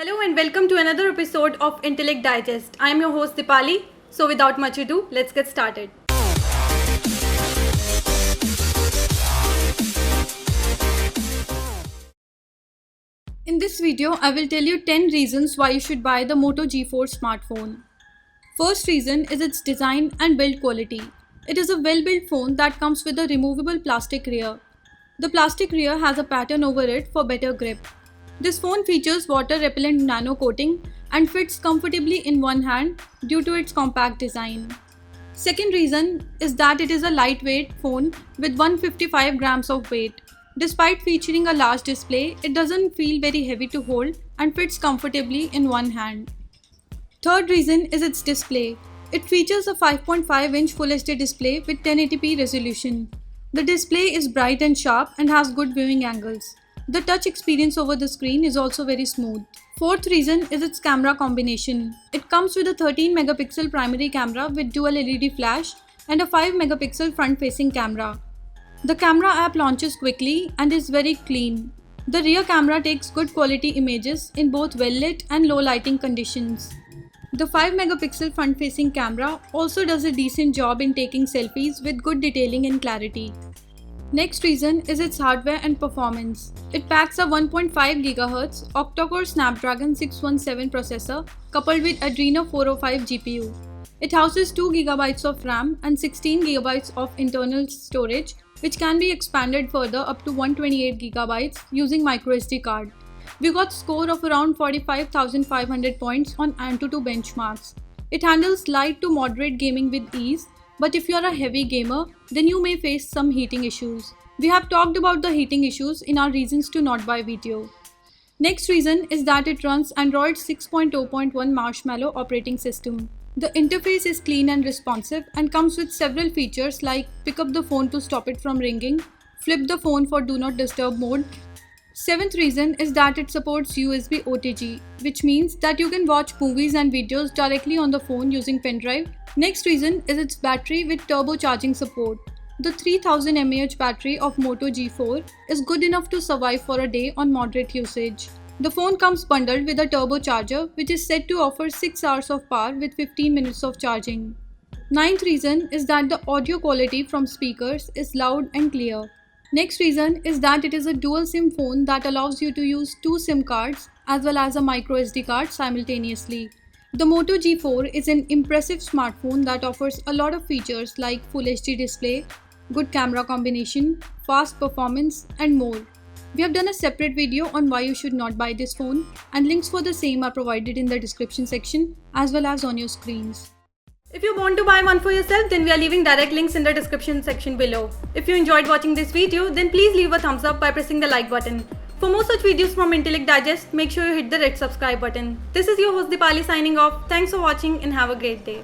Hello and welcome to another episode of Intellect Digest. I am your host Dipali. So without much ado, let's get started. In this video, I will tell you 10 reasons why you should buy the Moto G4 smartphone. First reason is its design and build quality. It is a well-built phone that comes with a removable plastic rear. The plastic rear has a pattern over it for better grip. This phone features water-repellent nano coating and fits comfortably in one hand due to its compact design. Second reason is that it is a lightweight phone with 155 grams of weight. Despite featuring a large display, it doesn't feel very heavy to hold and fits comfortably in one hand. Third reason is its display. It features a 5.5-inch Full HD display with 1080p resolution. The display is bright and sharp and has good viewing angles. The touch experience over the screen is also very smooth. Fourth reason is its camera combination. It comes with a 13 megapixel primary camera with dual LED flash and a 5 megapixel front-facing camera. The camera app launches quickly and is very clean. The rear camera takes good quality images in both well-lit and low lighting conditions. The 5 megapixel front-facing camera also does a decent job in taking selfies with good detailing and clarity. Next reason is its hardware and performance. It packs a 1.5 GHz octa-core Snapdragon 617 processor coupled with Adreno 405 GPU. It houses 2 GB of RAM and 16 GB of internal storage, which can be expanded further up to 128 GB using microSD card. We got score of around 45,500 points on Antutu benchmarks. It handles light to moderate gaming with ease, but if you are a heavy gamer, then you may face some heating issues. We have talked about the heating issues in our reasons to not buy video. Next reason is that it runs Android 6.0.1 Marshmallow operating system. The interface is clean and responsive and comes with several features like pick up the phone to stop it from ringing, flip the phone for do not disturb mode. Seventh reason is that it supports USB OTG, which means that you can watch movies and videos directly on the phone using pen drive. Next reason is its battery with turbo charging support. The 3000 mAh battery of Moto G4 is good enough to survive for a day on moderate usage. The phone comes bundled with a turbo charger which is said to offer 6 hours of power with 15 minutes of charging. Ninth reason is that the audio quality from speakers is loud and clear. Next reason is that it is a dual SIM phone that allows you to use 2 SIM cards as well as a microSD card simultaneously. The Moto G4 is an impressive smartphone that offers a lot of features like Full HD display, good camera combination, fast performance and more. We have done a separate video on why you should not buy this phone and links for the same are provided in the description section as well as on your screens. If you want to buy one for yourself, then we are leaving direct links in the description section below. If you enjoyed watching this video, then please leave a thumbs up by pressing the like button. For more such videos from Intellect Digest, make sure you hit the red subscribe button. This is your host Dipali signing off. Thanks for watching and have a great day.